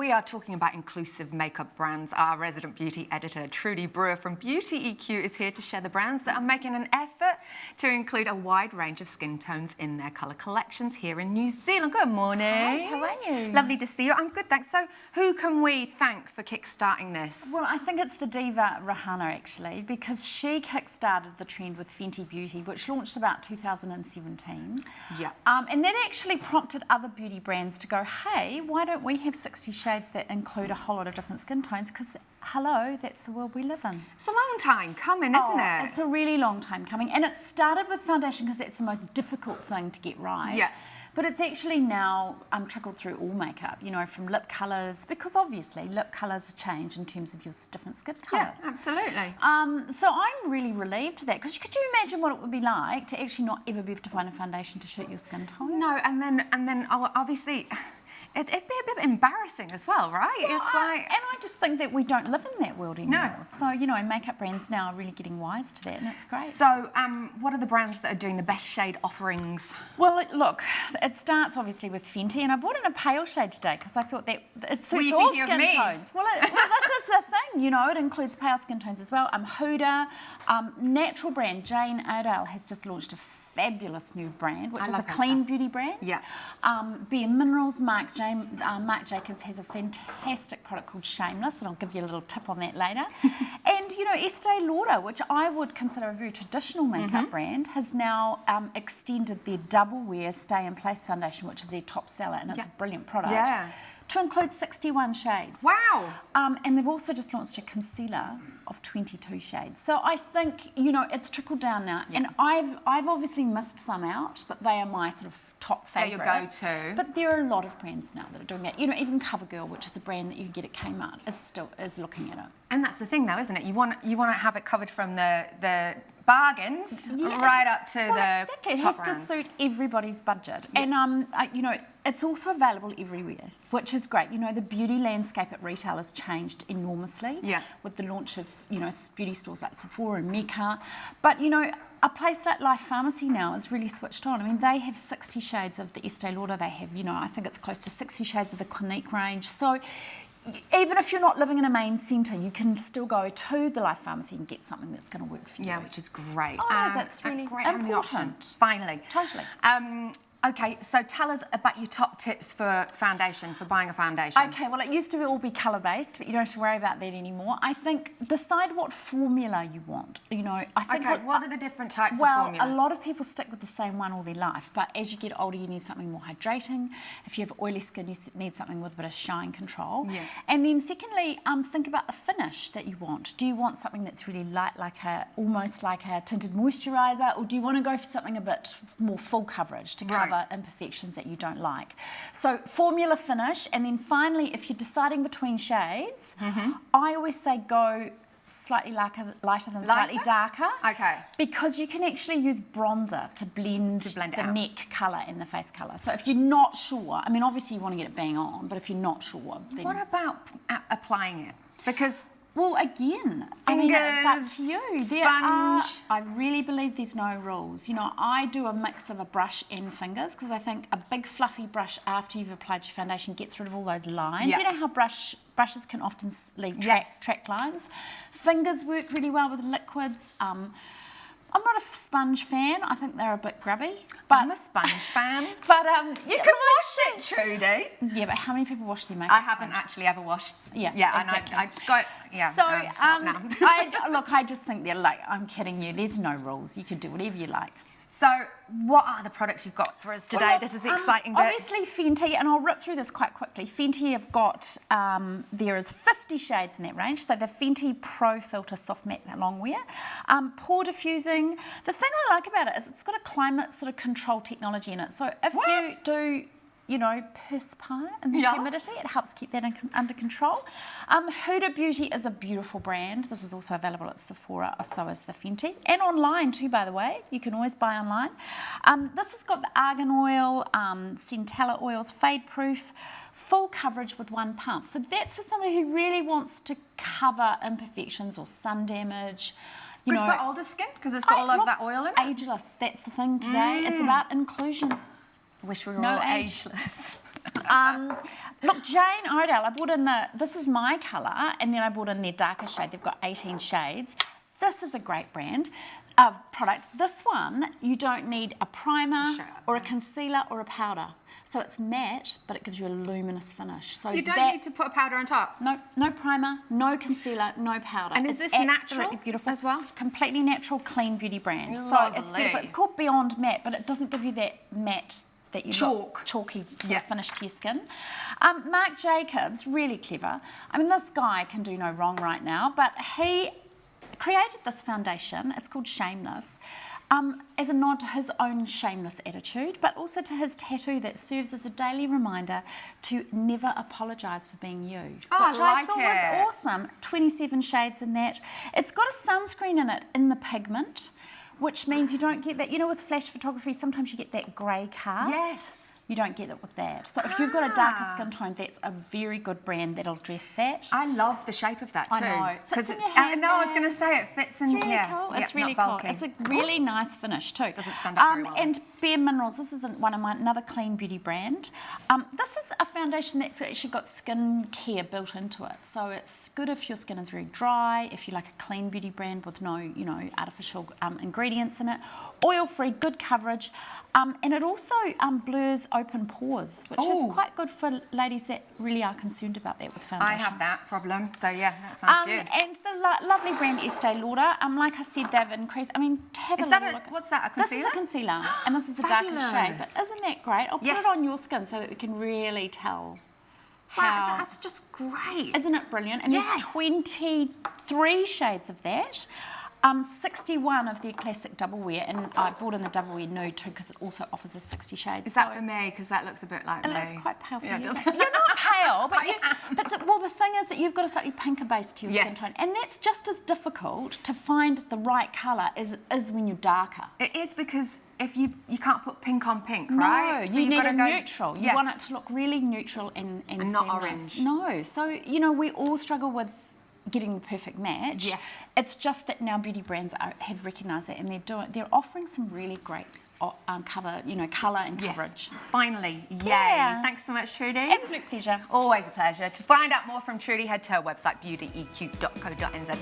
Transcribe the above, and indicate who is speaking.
Speaker 1: We are talking about inclusive makeup brands. Our resident beauty editor, Trudy Brewer from Beauty EQ, is here to share the brands that are making an effort to include a wide range of skin tones in their colour collections here in New Zealand. Good morning.
Speaker 2: Hi, how are you?
Speaker 1: Lovely to see you. I'm good, thanks. So who can we thank for kick-starting this?
Speaker 2: Well, I think it's the diva Rihanna, actually, because she kick-started the trend with Fenty Beauty, which launched about 2017.
Speaker 1: Yeah.
Speaker 2: And that actually prompted other beauty brands to go, hey, why don't we have 60 shades that include a whole lot of different skin tones? Because, hello, that's the world we live in.
Speaker 1: It's a long time coming, isn't it?
Speaker 2: It's a really long time coming. And it started with foundation because that's the most difficult thing to get right.
Speaker 1: Yeah.
Speaker 2: But it's actually now trickled through all makeup, you know, from lip colours, because obviously lip colours change in terms of your different skin colours.
Speaker 1: Yeah, absolutely.
Speaker 2: So I'm really relieved of that, because could you imagine what it would be like to actually not ever be able to find a foundation to suit your skin tone?
Speaker 1: No, and then obviously it'd be a bit embarrassing as well, right?
Speaker 2: Well,
Speaker 1: it's like...
Speaker 2: And I just think that we don't live in that world anymore.
Speaker 1: No.
Speaker 2: So, you know, makeup brands now are really getting wise to that, and it's great.
Speaker 1: So, what are the brands that are doing the best shade offerings?
Speaker 2: Well, look, it starts obviously with Fenty, and I bought in a pale shade today because I thought that it suits all skin tones. Well, this is the thing, you know, it includes pale skin tones as well. Huda, natural brand Jane Iredale has just launched a fabulous new brand, which is a clean beauty brand.
Speaker 1: Yeah.
Speaker 2: Bare Minerals, Marc Jacobs has a fantastic product called Shameless, and I'll give you a little tip on that later. And, you know, Estee Lauder, which I would consider a very traditional makeup brand, has now extended their Double Wear Stay in Place foundation, which is their top seller, and it's a brilliant product.
Speaker 1: Yeah.
Speaker 2: To include 61 shades.
Speaker 1: Wow!
Speaker 2: And they've also just launched a concealer of 22 shades. So I think, you know, it's trickled down now. Yeah. And I've obviously missed some out, but they are my sort of top favourites.
Speaker 1: They're your go-to.
Speaker 2: But there are a lot of brands now that are doing that. You know, even CoverGirl, which is a brand that you get at Kmart, is looking at it. And
Speaker 1: that's the thing, though, isn't it? You want to have it covered from the bargains right up to the
Speaker 2: exactly. It has
Speaker 1: top brands.
Speaker 2: To suit everybody's budget. Yeah. And, you know, it's also available everywhere, which is great. You know, the beauty landscape at retail has changed enormously with the launch of, you know, beauty stores like Sephora and Mecca. But, you know, a place like Life Pharmacy now is really switched on. I mean, they have 60 shades of the Estee Lauder. They have, you know, I think it's close to 60 shades of the Clinique range. So even if you're not living in a main centre, you can still go to the Life Pharmacy and get something that's going to work for you.
Speaker 1: Yeah, which is great.
Speaker 2: Oh, that's really
Speaker 1: great
Speaker 2: important.
Speaker 1: Finally.
Speaker 2: Totally.
Speaker 1: Okay, so tell us about your top tips for foundation, for buying a foundation.
Speaker 2: Okay, well, it used to all be colour-based, but you don't have to worry about that anymore. I think decide what formula you want. You know, I think...
Speaker 1: Okay, what are the different types of formula?
Speaker 2: Well, a lot of people stick with the same one all their life, but as you get older, you need something more hydrating. If you have oily skin, you need something with a bit of shine control. Yeah. And then secondly, think about the finish that you want. Do you want something that's really light, almost like a tinted moisturiser, or do you want to go for something a bit more full coverage to cover imperfections that you don't like? So formula, finish, and then finally, if you're deciding between shades, I always say go slightly lighter than slightly darker.
Speaker 1: Okay. Because
Speaker 2: you can actually use bronzer to blend the
Speaker 1: out.
Speaker 2: neck colour and the face colour. So if you're not sure, I mean, obviously you want to get it bang on, but if you're not sure, then...
Speaker 1: What about applying it? Because...
Speaker 2: Well, again, I mean, it's up to you.
Speaker 1: Sponge.
Speaker 2: I really believe there's no rules. You know, I do a mix of a brush and fingers because I think a big fluffy brush after you've applied your foundation gets rid of all those lines.
Speaker 1: Yeah.
Speaker 2: You know how brushes can often leave track lines? Fingers work really well with liquids. I'm not a sponge fan. I think they're a bit grubby. But
Speaker 1: I'm a sponge fan.
Speaker 2: But
Speaker 1: you can wash it, Trudy.
Speaker 2: Yeah, but how many people wash their makeup?
Speaker 1: I haven't actually ever washed.
Speaker 2: Yeah,
Speaker 1: exactly. And I got. Yeah.
Speaker 2: So I just think they're like, I'm kidding you. There's no rules. You can do whatever you like.
Speaker 1: So, what are the products you've got for us today?
Speaker 2: Well, look,
Speaker 1: this is exciting. Bit.
Speaker 2: Obviously, Fenty, and I'll rip through this quite quickly. Fenty have got, there is 50 shades in that range. So the Fenty Pro Filter Soft Matte Longwear. Pore diffusing. The thing I like about it is it's got a climate sort of control technology in it. So if you do... you know, perspire in the humidity. It helps keep that under control. Huda Beauty is a beautiful brand. This is also available at Sephora, so is the Fenty. And online too, by the way. You can always buy online. This has got the argan oil, centella oils, fade proof, full coverage with one pump. So that's for somebody who really wants to cover imperfections or sun damage.
Speaker 1: Good for older skin because it's got all of that oil in it.
Speaker 2: Ageless, that's the thing today. It's about inclusion.
Speaker 1: I wish we were all ageless.
Speaker 2: Look, Jane Iredale, I bought in this is my colour, and then I bought in their darker shade. They've got 18 shades. This is a great brand of product. This one, you don't need a primer or a concealer or a powder. So it's matte, but it gives you a luminous finish. So
Speaker 1: you don't need to put a powder on top?
Speaker 2: No primer, no concealer, no powder.
Speaker 1: And is this natural
Speaker 2: beautiful
Speaker 1: as well?
Speaker 2: Completely natural, clean beauty brand.
Speaker 1: Lovely.
Speaker 2: So it's beautiful. It's called Beyond Matte, but it doesn't give you that matte that you chalky sort of finish to your skin. Marc Jacobs, really clever. I mean, this guy can do no wrong right now, but he created this foundation. It's called Shameless. As a nod to his own shameless attitude, but also to his tattoo that serves as a daily reminder to never apologise for being you.
Speaker 1: Oh,
Speaker 2: which
Speaker 1: I
Speaker 2: I thought was awesome. 27 shades in that. It's got a sunscreen in it in the pigment, which means you don't get that. You know, with flash photography, sometimes you get that grey cast.
Speaker 1: Yes.
Speaker 2: You don't get it with that. So if you've got a darker skin tone, that's a very good brand that'll address that.
Speaker 1: I love the shape of that too.
Speaker 2: I know.
Speaker 1: Because
Speaker 2: Fits
Speaker 1: it's.
Speaker 2: in your handbag.
Speaker 1: No, I was going to say it fits in.
Speaker 2: It's really cool. It's really
Speaker 1: not
Speaker 2: cool.
Speaker 1: bulky.
Speaker 2: It's a really nice finish too.
Speaker 1: Doesn't stand up very well.
Speaker 2: And Bare Minerals. This is another clean beauty brand. This is a foundation that's actually got skin care built into it. So it's good if your skin is very dry. If you like a clean beauty brand with no, artificial ingredients in it. Oil-free, good coverage, and it also blurs open pores, which is quite good for ladies that really are concerned about that with foundation.
Speaker 1: I have that problem, so yeah, that sounds good.
Speaker 2: And the lovely brand Estee Lauder, like I said, they've increased. I mean, have a little look.
Speaker 1: What's that, a concealer?
Speaker 2: This is a concealer, and this is a darker shade. But isn't that great? I'll put it on your skin so that we can really tell.
Speaker 1: Wow, that's just great.
Speaker 2: Isn't it brilliant? And there's 23 shades of that. 61 of their classic double wear, and I bought in the double wear nude too because it also offers us 60 shades.
Speaker 1: Is that for me? Because that looks a bit like me.
Speaker 2: It looks quite pale for you.
Speaker 1: It does.
Speaker 2: You're not pale, but the thing is that you've got a slightly pinker base to your skin tone, and that's just as difficult to find the right colour as when you're darker.
Speaker 1: It is, because if you can't put pink on pink, right?
Speaker 2: No, you need a neutral. You want it to look really neutral and
Speaker 1: not
Speaker 2: seamless.
Speaker 1: orange.
Speaker 2: No, so we all struggle with getting the perfect match.
Speaker 1: Yes.
Speaker 2: It's just that now beauty brands have recognised that, and they're offering some really great colour and coverage.
Speaker 1: Finally, yay.
Speaker 2: Yeah.
Speaker 1: Thanks so much, Trudy.
Speaker 2: Absolute pleasure.
Speaker 1: Always a pleasure. To find out more from Trudy, head to her website, beautyeq.co.nz.